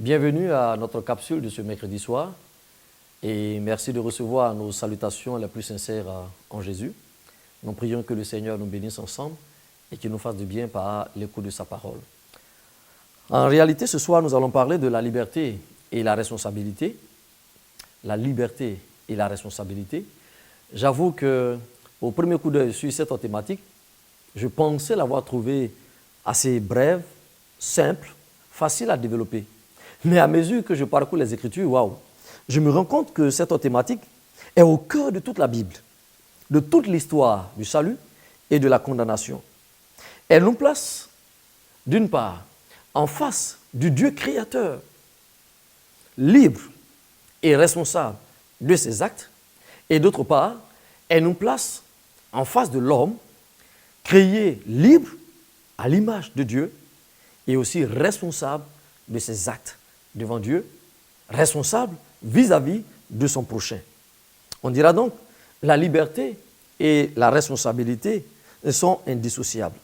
Bienvenue à notre capsule de ce mercredi soir et merci de recevoir nos salutations les plus sincères en Jésus. Nous prions que le Seigneur nous bénisse ensemble et qu'il nous fasse du bien par l'écoute de sa parole. En réalité, ce soir, nous allons parler de la liberté et la responsabilité. La liberté et la responsabilité. J'avoue qu'au premier coup d'œil sur cette thématique, je pensais l'avoir trouvée assez brève, simple, facile à développer. Mais à mesure que je parcours les Écritures, waouh, je me rends compte que cette thématique est au cœur de toute la Bible, de toute l'histoire du salut et de la condamnation. Elle nous place, d'une part, en face du Dieu créateur, libre et responsable de ses actes, et d'autre part, elle nous place en face de l'homme, créé libre à l'image de Dieu et aussi responsable de ses actes devant Dieu, responsable vis-à-vis de son prochain. On dira donc la liberté et la responsabilité sont indissociables.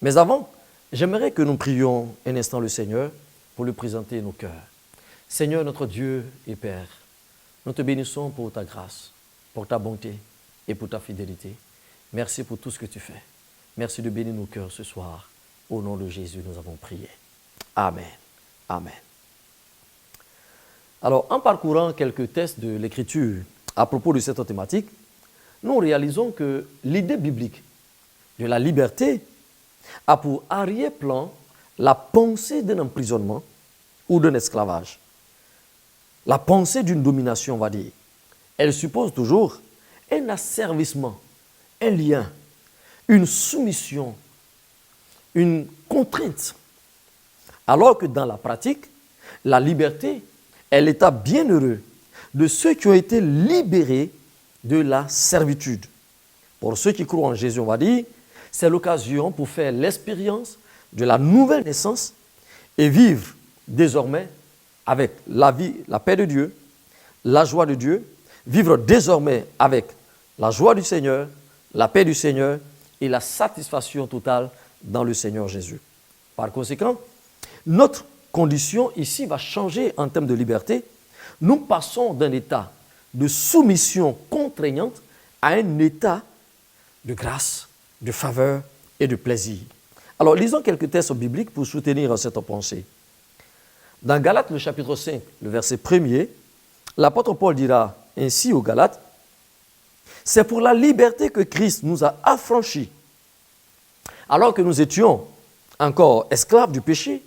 Mais avant, j'aimerais que nous prions un instant le Seigneur pour lui présenter nos cœurs. Seigneur notre Dieu et Père, nous te bénissons pour ta grâce, pour ta bonté et pour ta fidélité. Merci pour tout ce que tu fais. Merci de bénir nos cœurs ce soir. Au nom de Jésus, nous avons prié. Amen. Amen. Alors, en parcourant quelques textes de l'Écriture à propos de cette thématique, nous réalisons que l'idée biblique de la liberté a pour arrière-plan la pensée d'un emprisonnement ou d'un esclavage. La pensée d'une domination, on va dire. Elle suppose toujours un asservissement, un lien, une soumission, une contrainte. Alors que dans la pratique, la liberté est l'état bienheureux de ceux qui ont été libérés de la servitude. Pour ceux qui croient en Jésus, on va dire, c'est l'occasion pour faire l'expérience de la nouvelle naissance et vivre désormais avec la vie, la paix de Dieu, la joie de Dieu, vivre désormais avec la joie du Seigneur, la paix du Seigneur et la satisfaction totale dans le Seigneur Jésus. Par conséquent, notre condition ici va changer en termes de liberté. Nous passons d'un état de soumission contraignante à un état de grâce, de faveur et de plaisir. Alors, lisons quelques textes bibliques pour soutenir cette pensée. Dans Galates, le chapitre 5, le verset 1er, l'apôtre Paul dira ainsi aux Galates, « C'est pour la liberté que Christ nous a affranchis, alors que nous étions encore esclaves du péché,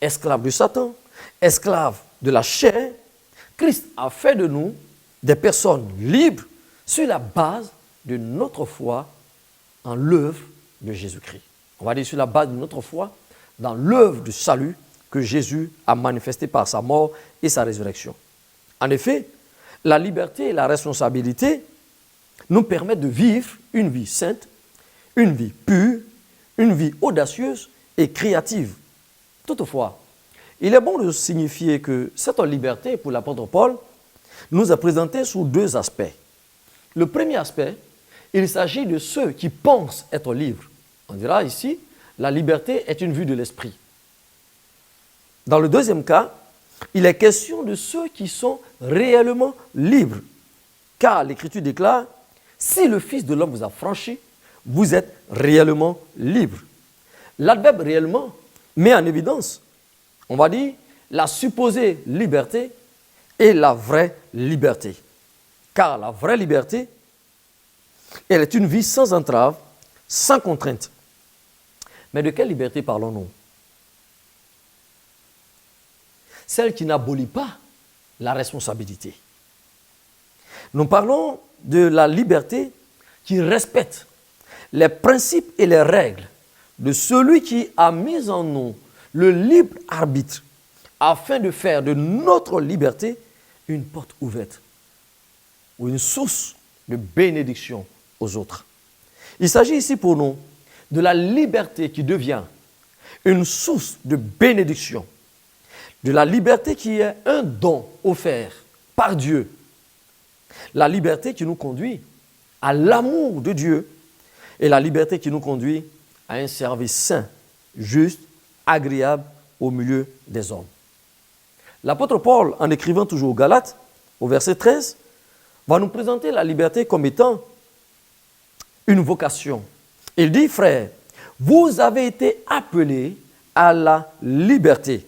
esclaves de Satan, esclaves de la chair, Christ a fait de nous des personnes libres sur la base de notre foi en l'œuvre de Jésus-Christ. » On va dire sur la base de notre foi dans l'œuvre du salut que Jésus a manifesté par sa mort et sa résurrection. En effet, la liberté et la responsabilité nous permettent de vivre une vie sainte, une vie pure, une vie audacieuse et créative. Toutefois, il est bon de signifier que cette liberté pour l'apôtre Paul nous est présentée sous deux aspects. Le premier aspect, il s'agit de ceux qui pensent être libres. On dira ici, la liberté est une vue de l'esprit. Dans le deuxième cas, il est question de ceux qui sont réellement libres. Car l'Écriture déclare, si le Fils de l'homme vous a franchi, vous êtes réellement libre. L'adverbe réellement met en évidence, on va dire, la supposée liberté et la vraie liberté. Car la vraie liberté, elle est une vie sans entrave, sans contrainte. Mais de quelle liberté parlons-nous? Celle qui n'abolit pas la responsabilité. Nous parlons de la liberté qui respecte les principes et les règles de celui qui a mis en nous le libre arbitre afin de faire de notre liberté une porte ouverte ou une source de bénédiction aux autres. Il s'agit ici pour nous de la liberté qui devient une source de bénédiction, de la liberté qui est un don offert par Dieu, la liberté qui nous conduit à l'amour de Dieu et la liberté qui nous conduit à un service saint, juste, agréable au milieu des hommes. L'apôtre Paul, en écrivant toujours aux Galates, au verset 13, va nous présenter la liberté comme étant une vocation. Il dit, frères, vous avez été appelés à la liberté.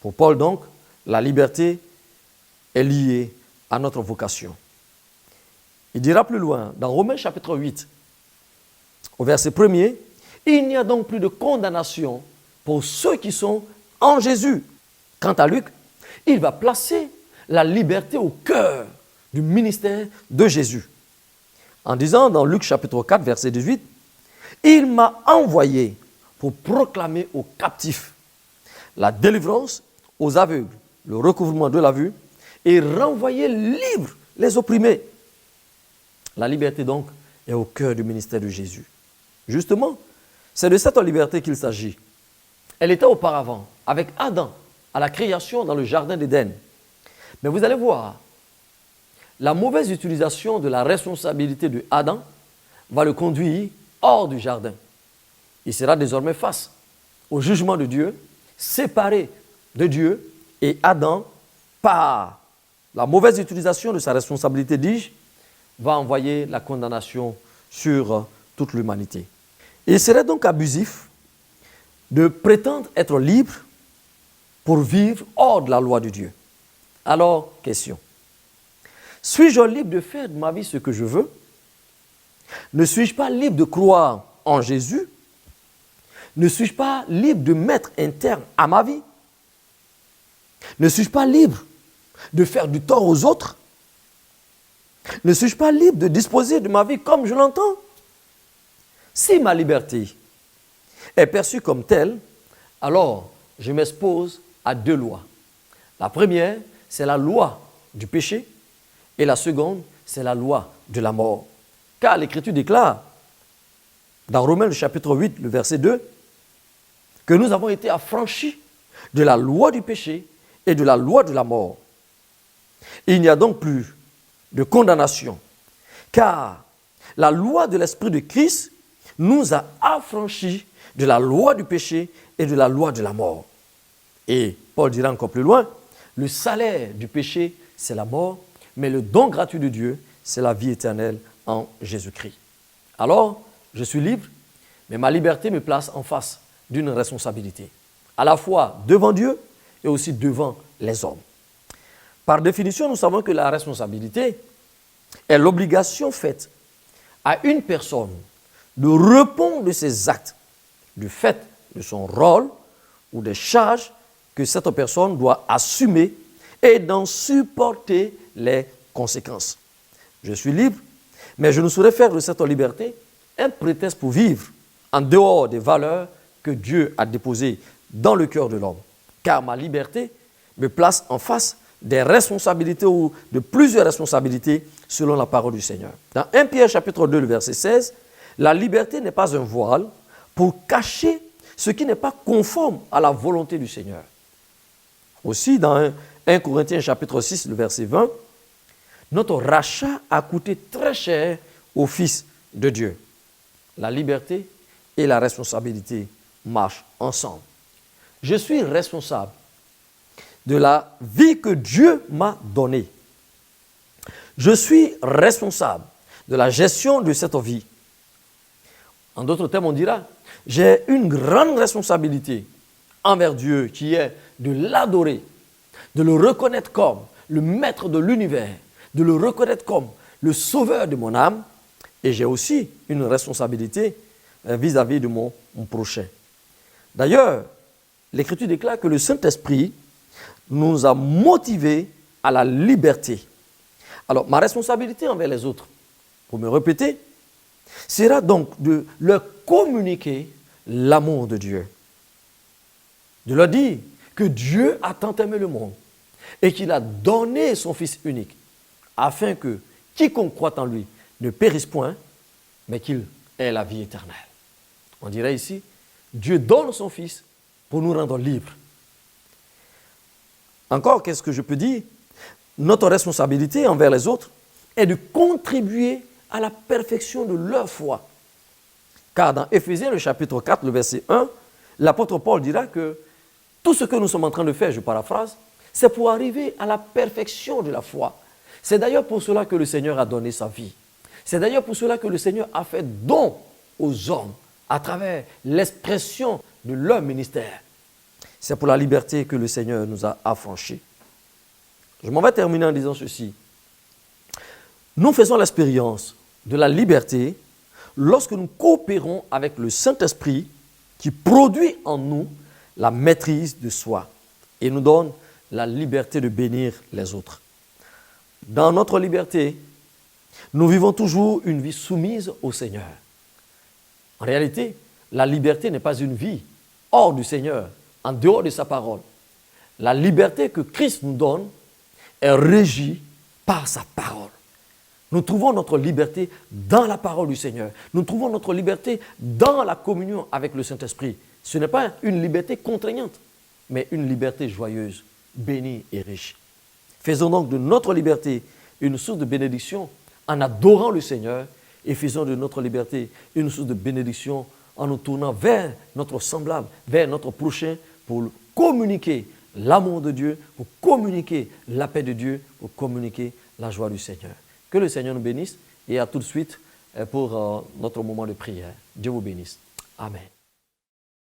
Pour Paul donc, la liberté est liée à notre vocation. Il dira plus loin, dans Romains chapitre 8, au verset 1er, il n'y a donc plus de condamnation pour ceux qui sont en Jésus. Quant à Luc, il va placer la liberté au cœur du ministère de Jésus. En disant dans Luc chapitre 4, verset 18, « Il m'a envoyé pour proclamer aux captifs la délivrance aux aveugles, le recouvrement de la vue, et renvoyer libres les opprimés. » La liberté donc est au cœur du ministère de Jésus. Justement, c'est de cette liberté qu'il s'agit. Elle était auparavant avec Adam à la création dans le jardin d'Éden. Mais vous allez voir, la mauvaise utilisation de la responsabilité de Adam va le conduire hors du jardin. Il sera désormais face au jugement de Dieu, séparé de Dieu, et Adam, par la mauvaise utilisation de sa responsabilité, dis-je, va envoyer la condamnation sur toute l'humanité. Il serait donc abusif de prétendre être libre pour vivre hors de la loi de Dieu. Alors, question. Suis-je libre de faire de ma vie ce que je veux? Ne suis-je pas libre de croire en Jésus? Ne suis-je pas libre de mettre un terme à ma vie? Ne suis-je pas libre de faire du tort aux autres? Ne suis-je pas libre de disposer de ma vie comme je l'entends? Si ma liberté est perçue comme telle, alors je m'expose à deux lois. La première, c'est la loi du péché, et la seconde, c'est la loi de la mort. Car l'Écriture déclare, dans Romains le chapitre 8, le verset 2, que nous avons été affranchis de la loi du péché et de la loi de la mort. Il n'y a donc plus de condamnation, car la loi de l'Esprit de Christ nous a affranchis de la loi du péché et de la loi de la mort. Et Paul dira encore plus loin, le salaire du péché, c'est la mort, mais le don gratuit de Dieu, c'est la vie éternelle en Jésus-Christ. Alors, je suis libre, mais ma liberté me place en face d'une responsabilité, à la fois devant Dieu et aussi devant les hommes. Par définition, nous savons que la responsabilité est l'obligation faite à une personne de répondre de ses actes, du fait de son rôle ou des charges que cette personne doit assumer et d'en supporter les conséquences. Je suis libre, mais je ne saurais faire de cette liberté un prétexte pour vivre en dehors des valeurs que Dieu a déposées dans le cœur de l'homme. Car ma liberté me place en face des responsabilités ou de plusieurs responsabilités selon la parole du Seigneur. Dans 1 Pierre chapitre 2, le verset 16, la liberté n'est pas un voile pour cacher ce qui n'est pas conforme à la volonté du Seigneur. Aussi, dans 1 Corinthiens chapitre 6, le verset 20, notre rachat a coûté très cher au Fils de Dieu. La liberté et la responsabilité marchent ensemble. Je suis responsable de la vie que Dieu m'a donnée. Je suis responsable de la gestion de cette vie. En d'autres termes, on dira, j'ai une grande responsabilité envers Dieu qui est de l'adorer, de le reconnaître comme le maître de l'univers, de le reconnaître comme le sauveur de mon âme, et j'ai aussi une responsabilité vis-à-vis de mon prochain. D'ailleurs, l'Écriture déclare que le Saint-Esprit nous a motivés à la liberté. Alors, ma responsabilité envers les autres, pour me répéter, sera donc de leur communiquer l'amour de Dieu. De leur dire que Dieu a tant aimé le monde et qu'il a donné son Fils unique afin que quiconque croit en lui ne périsse point, mais qu'il ait la vie éternelle. On dirait ici, Dieu donne son Fils pour nous rendre libres. Encore, qu'est-ce que je peux dire? Notre responsabilité envers les autres est de contribuer à la perfection de leur foi. Car dans Éphésiens, le chapitre 4, le verset 1, l'apôtre Paul dira que tout ce que nous sommes en train de faire, je paraphrase, C'est pour arriver à la perfection de la foi. C'est d'ailleurs pour cela que le Seigneur a donné sa vie. C'est d'ailleurs pour cela que le Seigneur a fait don aux hommes à travers l'expression de leur ministère. C'est pour la liberté que le Seigneur nous a affranchis. Je m'en vais terminer en disant ceci. Nous faisons l'expérience de la liberté lorsque nous coopérons avec le Saint-Esprit qui produit en nous la maîtrise de soi et nous donne la liberté de bénir les autres. Dans notre liberté, nous vivons toujours une vie soumise au Seigneur. En réalité, la liberté n'est pas une vie hors du Seigneur, en dehors de sa parole. La liberté que Christ nous donne est régie par sa parole. Nous trouvons notre liberté dans la parole du Seigneur. Nous trouvons notre liberté dans la communion avec le Saint-Esprit. Ce n'est pas une liberté contraignante, mais une liberté joyeuse, bénie et riche. Faisons donc de notre liberté une source de bénédiction en adorant le Seigneur et faisons de notre liberté une source de bénédiction en nous tournant vers notre semblable, vers notre prochain pour communiquer l'amour de Dieu, pour communiquer la paix de Dieu, pour communiquer la joie du Seigneur. Que le Seigneur nous bénisse et à tout de suite pour notre moment de prière. Dieu vous bénisse. Amen.